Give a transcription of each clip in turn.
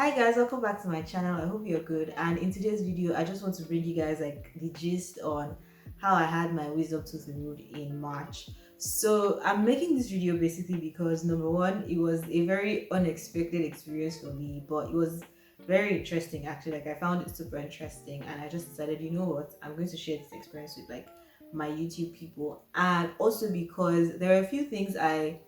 Hi guys, welcome back to my channel. I hope you're good. And in today's video, I just want to bring you guys like the gist on how I had my wisdom tooth removed in March. So I'm making this video basically because number one, it was a very unexpected experience for me, but it was very interesting actually. Like I found it super interesting, and I just decided, you know what, I'm going to share this experience with like my YouTube people, and also because there are a few things I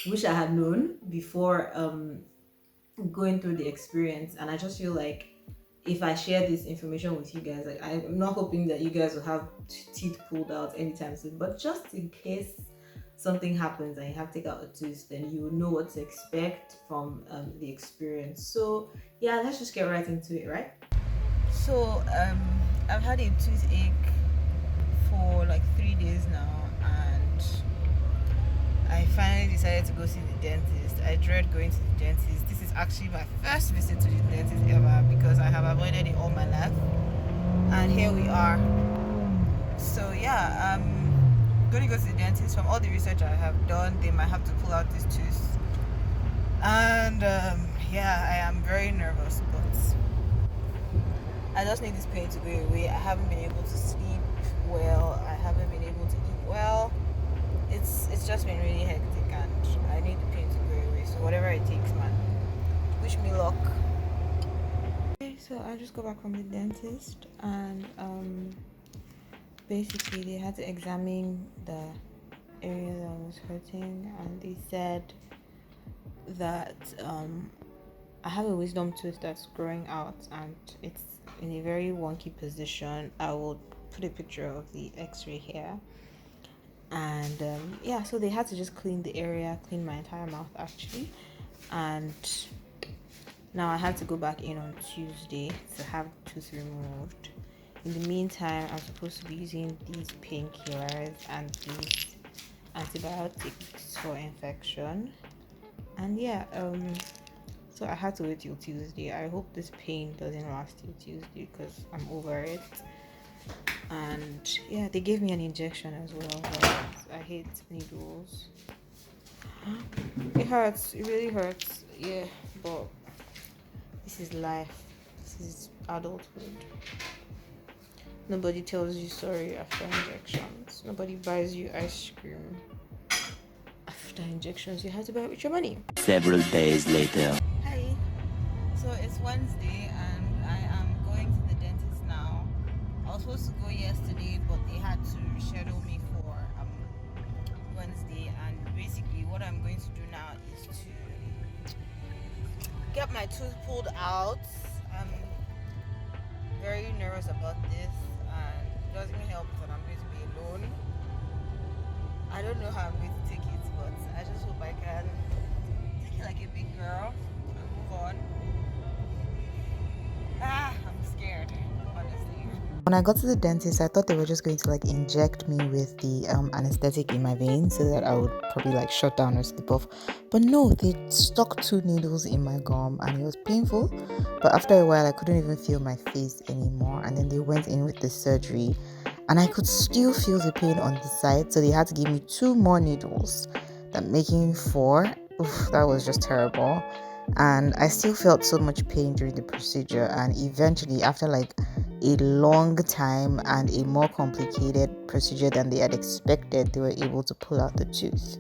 wish I had known before going through the experience. And I just feel like if I share this information with you guys, like I'm not hoping that you guys will have teeth pulled out anytime soon, but just in case something happens and you have to take out a tooth, then you will know what to expect from the experience. So yeah, let's just get right into it, right? So I've had a toothache for like 3 days now, and I finally decided to go see the dentist. I dread going to the dentist. This is actually my first visit to the dentist ever because I have avoided it all my life. And here we are. So yeah, I'm going to go to the dentist. From all the research I have done, they might have to pull out this tooth. And yeah, I am very nervous, but I just need this pain to go away. I haven't been able to sleep well. I haven't been able to eat well. It's just been really hectic, and I need the pain to go away. So whatever it takes, man. Wish me luck. Okay, so I just got back from the dentist, and basically they had to examine the area that was hurting, and they said that I have a wisdom tooth that's growing out, and it's in a very wonky position. I will put a picture of the X-ray here. And yeah, so they had to just clean the area, clean my entire mouth actually. And now I have to go back in on Tuesday to have the tooth removed. In the meantime, I'm supposed to be using these painkillers and these antibiotics for infection. And yeah, so I had to wait till Tuesday. I hope this pain doesn't last till Tuesday because I'm over it. And yeah, they gave me an injection as well, but I hate needles. It hurts, it really hurts, yeah, but this is life, this is adulthood. Nobody tells you sorry after injections, nobody buys you ice cream after injections. You have to buy it with your money. Several days later. Hi, so it's Wednesday and I am going to the dentist now. I was supposed to go yesterday, but they had to reschedule me for Wednesday. And basically, what I'm going to do now is to get my tooth pulled out. I'm very nervous about this, and it doesn't help that I'm going to be alone. I don't know how I'm going to take it, but I just hope I can take it like a big girl and move on. I'm scared, honestly. When I got to the dentist, I thought they were just going to like inject me with the anesthetic in my veins so that I would probably like shut down or slip off. But no, they stuck 2 needles in my gum and it was painful. But after a while, I couldn't even feel my face anymore. And then they went in with the surgery and I could still feel the pain on the side. So they had to give me 2 more needles, that making 4. Oof, that was just terrible. And I still felt so much pain during the procedure, and eventually after like a long time and a more complicated procedure than they had expected, they were able to pull out the tooth.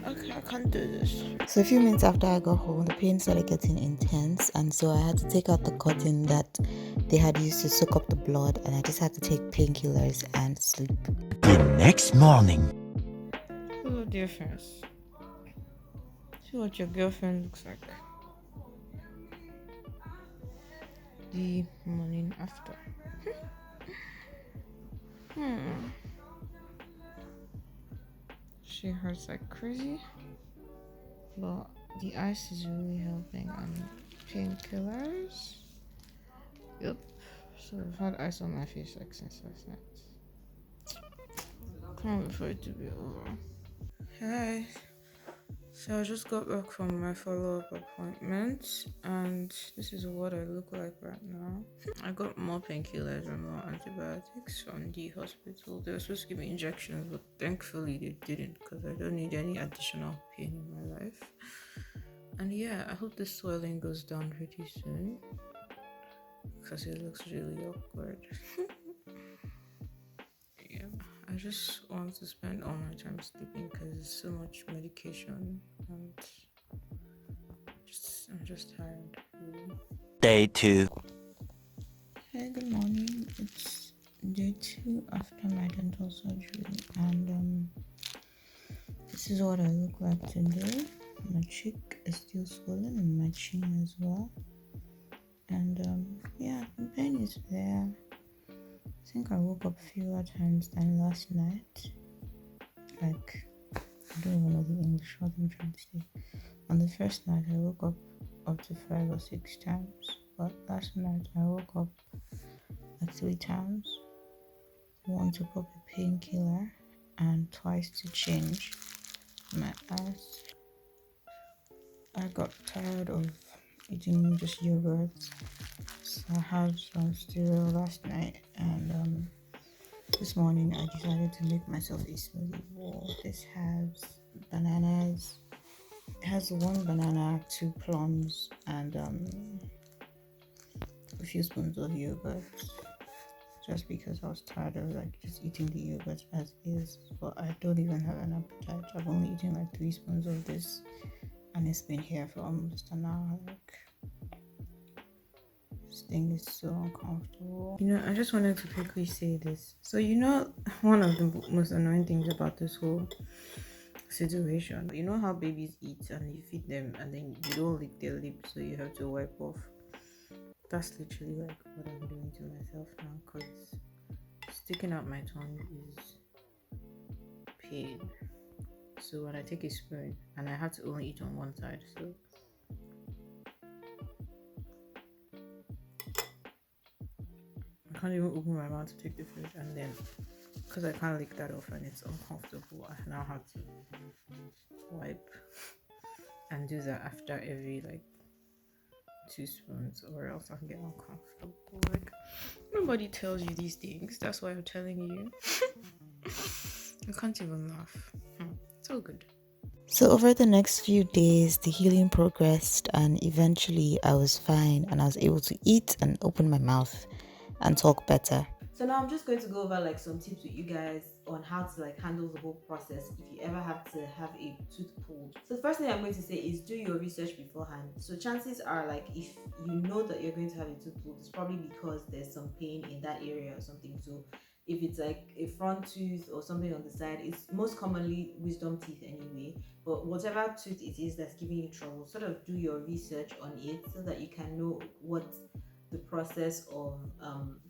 Okay, I can't do this. So a few minutes after I got home, the pain started getting intense, and so I had to take out the cotton that they had used to soak up the blood, and I just had to take painkillers and sleep. The next morning. Oh, dear friends. See what your girlfriend looks like the morning after. She hurts like crazy, but the ice is really helping, and painkillers. Yep. So I've had ice on my face like since last night. Can't wait for it to be over. Hi. So I just got back from my follow-up appointment, and this is what I look like right now. I got more painkillers and more antibiotics from the hospital. They were supposed to give me injections, but thankfully they didn't because I don't need any additional pain in my life. And yeah, I hope the swelling goes down pretty soon because it looks really awkward. Yeah, I just want to spend all my time sleeping because there's so much medication and I'm just tired. Really. Day 2. Hey, good morning. It's day 2 after my dental surgery, and this is what I look like today. My cheek is still swollen and my chin as well. And yeah, the pain is there. I think I woke up fewer times than last night. Like, I don't even know the English what I'm trying to say. On the first night, I woke up to 5 or 6 times. But last night, I woke up like 3 times. Once to pop a painkiller and twice to change my eyes. I got tired of eating just yogurt, so I had some cereal last night, and this morning I decided to make myself a smoothie bowl. This has bananas. It has 1 banana, 2 plums, and a few spoons of yogurt. Just because I was tired of like just eating the yogurt as is, but I don't even have an appetite. I've only eaten like 3 spoons of this, and it's been here for almost an hour. Like, this thing is so uncomfortable. I just wanted to quickly say this. So one of the most annoying things about this whole situation, how babies eat and you feed them and then you don't lick their lips, so you have to wipe off. That's literally like what I'm doing to myself now, because sticking out my tongue is pain. So when I take a spoon and I have to only eat on one side, so I can't even open my mouth to take the food, and then because I can't lick that off and it's uncomfortable, I now have to wipe and do that after every like 2 spoons, or else I'll get uncomfortable. Like, nobody tells you these things. That's why I'm telling you. I can't even laugh. It's all good. So, over the next few days, the healing progressed, and eventually I was fine and I was able to eat and open my mouth and talk better. So now I'm just going to go over like some tips with you guys on how to like handle the whole process if you ever have to have a tooth pulled. So the first thing I'm going to say is do your research beforehand. So chances are like if you know that you're going to have a tooth pulled, it's probably because there's some pain in that area or something. So if it's like a front tooth or something on the side, it's most commonly wisdom teeth anyway. But whatever tooth it is that's giving you trouble, sort of do your research on it so that you can know what the process of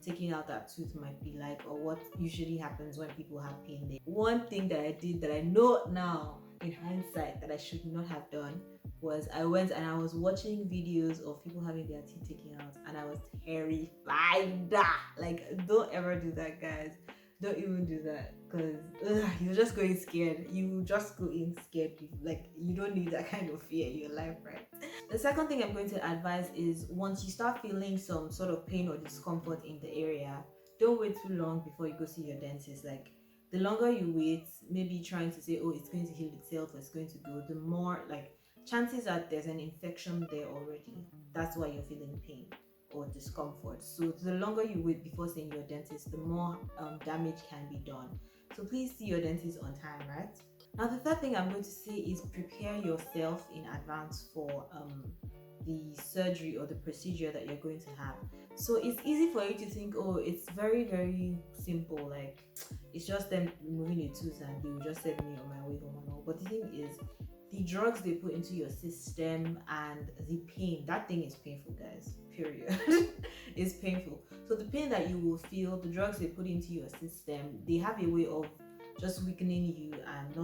taking out that tooth might be like, or what usually happens when people have pain there. One thing that I did that I know now in hindsight that I should not have done was I went and I was watching videos of people having their teeth taken out, and I was terrified. Like, don't ever do that, guys. Don't even do that, because you're just going scared. You just go in scared. Like, you don't need that kind of fear in your life, right? The second thing I'm going to advise is once you start feeling some sort of pain or discomfort in the area, don't wait too long before you go see your dentist. Like, the longer you wait, maybe trying to say, oh, it's going to heal itself, or it's going to go, the more like chances are there's an infection there already. That's why you're feeling pain or discomfort. So the longer you wait before seeing your dentist, the more damage can be done. So please see your dentist on time, right? Now, the third thing I'm going to say is prepare yourself in advance for the surgery or the procedure that you're going to have. So it's easy for you to think, oh, it's very, very simple. Like, it's just them removing a tooth and they will just send me on my way home and all. But the thing is, the drugs they put into your system and the pain, that thing is painful, guys, period. It's painful. So the pain that you will feel, the drugs they put into your system, they have a way of just weakening you and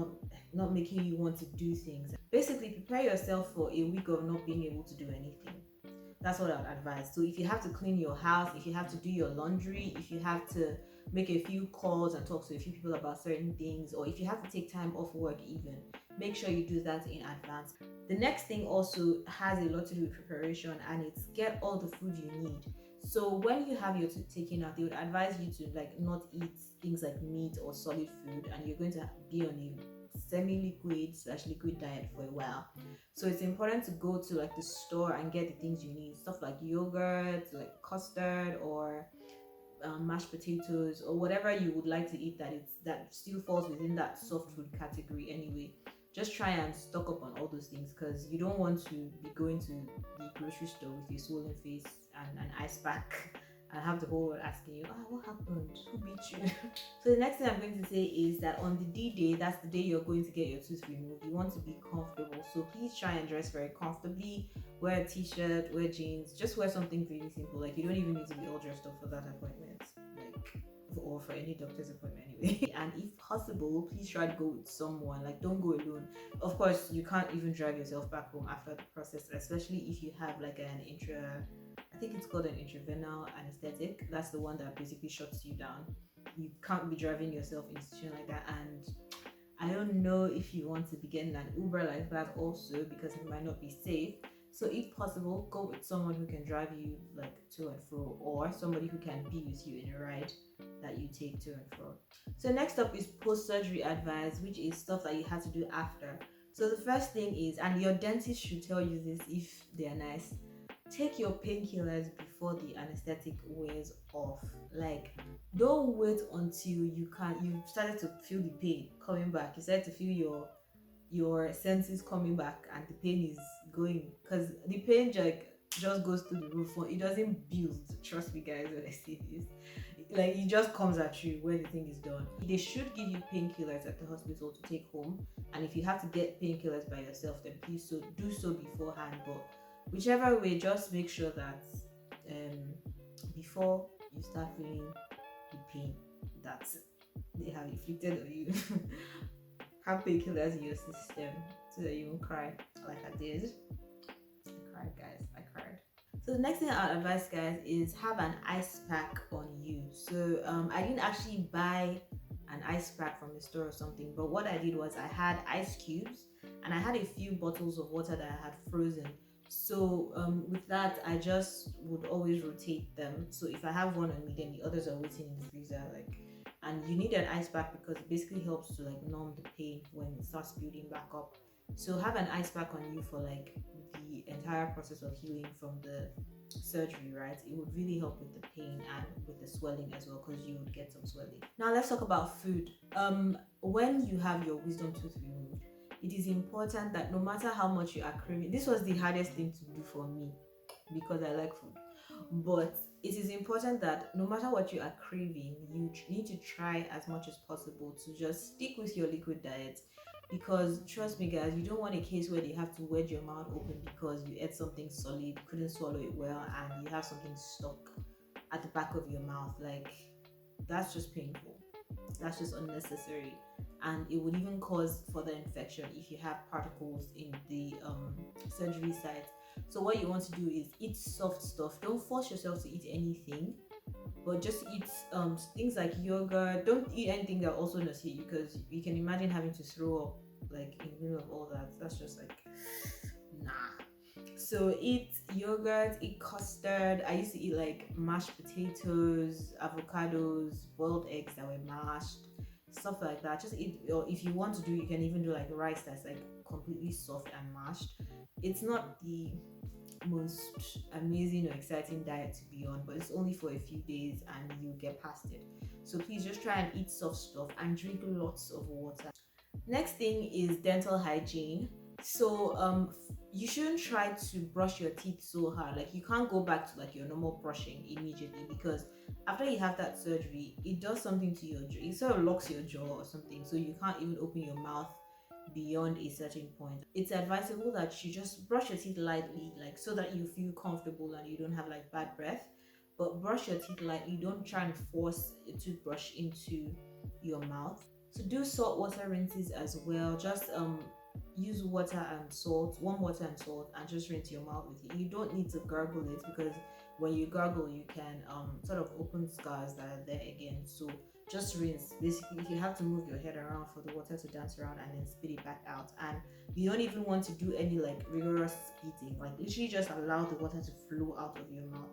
not making you want to do things. Basically, prepare yourself for a week of not being able to do anything. That's what I would advise. So if you have to clean your house, if you have to do your laundry, if you have to make a few calls and talk to a few people about certain things, or if you have to take time off work even, make sure you do that in advance. The next thing also has a lot to do with preparation, and it's get all the food you need. So when you have your tooth taken out, they would advise you to like not eat things like meat or solid food, and you're going to be on a semi-liquid slash liquid diet for a while. So it's important to go to like the store and get the things you need, stuff like yogurt, like custard, or mashed potatoes, or whatever you would like to eat that still falls within that soft food category anyway. Just try and stock up on all those things, because you don't want to be going to the grocery store with a swollen face and an ice pack and have the whole world asking you, what happened? Who beat you? So the next thing I'm going to say is that on the D day, that's the day you're going to get your tooth removed. You want to be comfortable. So please try and dress very comfortably. Wear a t-shirt, wear jeans, just wear something really simple. Like, you don't even need to be all dressed up for that appointment. Like, or for any doctor's appointment anyway. And if possible, please try to go with someone. Like, don't go alone. Of course, you can't even drive yourself back home after the process, especially if you have like I think it's called an intravenous anesthetic. That's the one that basically shuts you down. You can't be driving yourself in a situation like that. And I don't know if you want to be getting an Uber like that also, because it might not be safe. So if possible, go with someone who can drive you like to and fro, or somebody who can be with you in a ride that you take to and fro. So next up is post-surgery advice, which is stuff that you have to do after. So the first thing is, and your dentist should tell you this if they are nice, take your painkillers before the anesthetic wears off. Like, don't wait until you've started to feel the pain coming back. You started to feel your senses coming back and the pain is going, because the pain just goes through the roof. It doesn't build. Trust me, guys, when I say this, like, it just comes at you when the thing is done. They should give you painkillers at the hospital to take home, and if you have to get painkillers by yourself, then please do so beforehand. But whichever way, just make sure that before you start feeling the pain that they have inflicted on you, have painkillers in your system so that you won't cry like I did. I cried, guys. I cried. So the next thing I'd advise, guys, is have an ice pack on you. So I didn't actually buy an ice pack from the store or something, but what I did was I had ice cubes and I had a few bottles of water that I had frozen. So with that, I just would always rotate them. So if I have one on me, then the others are waiting in the freezer. Like, and you need an ice pack because it basically helps to like numb the pain when it starts building back up. So have an ice pack on you for like the entire process of healing from the surgery, right? It would really help with the pain and with the swelling as well, because you would get some swelling. Now let's talk about food. When you have your wisdom tooth removed, it is important that no matter how much you are craving, this was the hardest thing to do for me because I like food, but it is important that no matter what you are craving, you need to try as much as possible to just stick with your liquid diet, because trust me, guys, you don't want a case where they have to wedge your mouth open because you ate something solid, couldn't swallow it well, and you have something stuck at the back of your mouth. Like, that's just painful, that's just unnecessary, and it would even cause further infection if you have particles in the surgery site. So what you want to do is eat soft stuff. Don't force yourself to eat anything, but just eat things like yogurt. Don't eat anything that also nauseates you, because you can imagine having to throw up like in the middle of all that. That's just like, nah. So eat yogurt, eat custard. I used to eat like mashed potatoes, avocados, boiled eggs that were mashed, stuff like that. Just eat, or if you want to do, you can even do like rice that's like completely soft and mashed. It's not the most amazing or exciting diet to be on, but it's only for a few days and you get past it. So please just try and eat soft stuff and drink lots of water. Next thing is dental hygiene. So you shouldn't try to brush your teeth so hard. Like, you can't go back to like your normal brushing immediately, because after you have that surgery, it does something to your jaw. It sort of locks your jaw or something, so you can't even open your mouth beyond a certain point. It's advisable that you just brush your teeth lightly, like so that you feel comfortable and you don't have like bad breath. But brush your teeth lightly. Don't try and force a toothbrush into your mouth. So do salt water rinses as well. Just use water and salt, warm water and salt, and just rinse your mouth with it. You don't need to gargle it, because when you gargle, you can sort of open scars that are there again. So just rinse. Basically, you have to move your head around for the water to dance around and then spit it back out. And you don't even want to do any like rigorous spitting, like literally just allow the water to flow out of your mouth.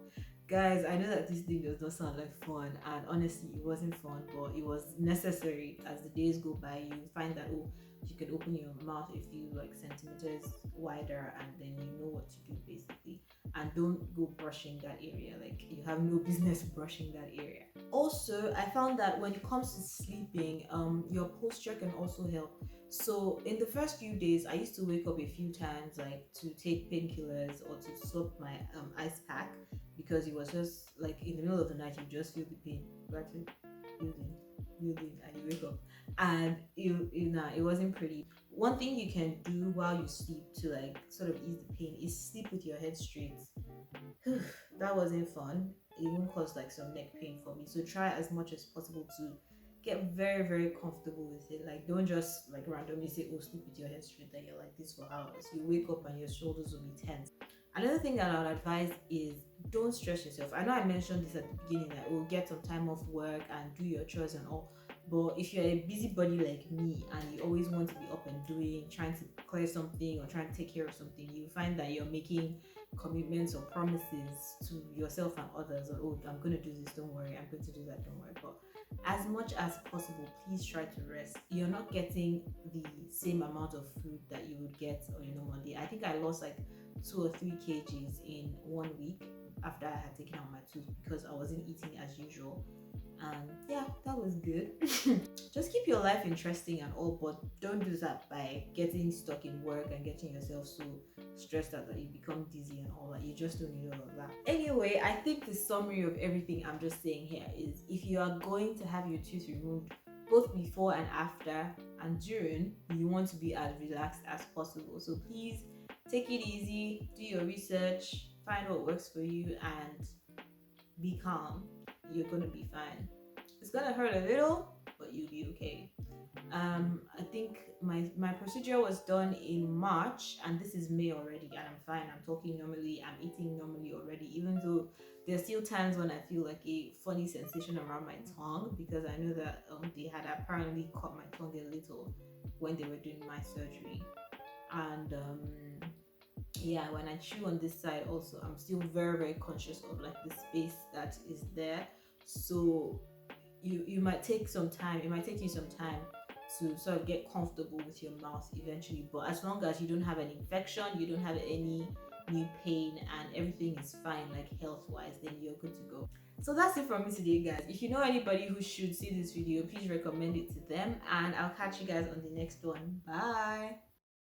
Guys, I know that this thing does not sound like fun, and honestly, it wasn't fun, but it was necessary. As the days go by, you find that you can open your mouth a few like centimeters wider, and then you know what to do basically. And don't go brushing that area, like you have no business brushing that area. Also, I found that when it comes to sleeping, your posture can also help. So in the first few days, I used to wake up a few times, like to take painkillers or to swap my ice pack, because it was just like in the middle of the night, you just feel the pain, gradually building, and you wake up, and it wasn't pretty. One thing you can do while you sleep to like sort of ease the pain is sleep with your head straight. That wasn't fun. It even caused like some neck pain for me. So try as much as possible to get very, very comfortable with it. Like don't just like randomly say, oh, sleep with your head straight, and you're like this for hours. You wake up and your shoulders will be tense. Another thing that I would advise is don't stress yourself. I know I mentioned this at the beginning that oh, get some time off work and do your chores and all. But if you're a busybody like me and you always want to be up and doing, trying to clear something or trying to take care of something, you find that you're making commitments or promises to yourself and others. Or, oh, I'm going to do this, don't worry. I'm going to do that, don't worry. But as much as possible, please try to rest. You're not getting the same amount of food that you would get on a normal day. I think I lost like 2 or 3 kgs in 1 week after I had taken out my tooth because I wasn't eating as usual. And yeah, that was good. Just keep your life interesting and all, but don't do that by getting stuck in work and getting yourself so stressed out that you become dizzy and all that. You just don't need all of that. Anyway, I think the summary of everything I'm just saying here is if you are going to have your tooth removed, both before and after and during, you want to be as relaxed as possible. So please take it easy, do your research, find what works for you, and be calm. You're gonna be fine. It's gonna hurt a little, but you'll be okay. I think my procedure was done in March, and this is May already, and I'm fine. I'm talking normally, I'm eating normally already, even though there's still times when I feel like a funny sensation around my tongue because I know that they had apparently cut my tongue a little when they were doing my surgery. And yeah, when I chew on this side also, I'm still very, very conscious of like the space that is there. So you might take some time, it might take you some time to sort of get comfortable with your mouth eventually. But as long as you don't have an infection, you don't have any new pain, and everything is fine, like health wise, then you're good to go. So that's it from me today, guys. If you know anybody who should see this video, please recommend it to them, and I'll catch you guys on the next one. Bye.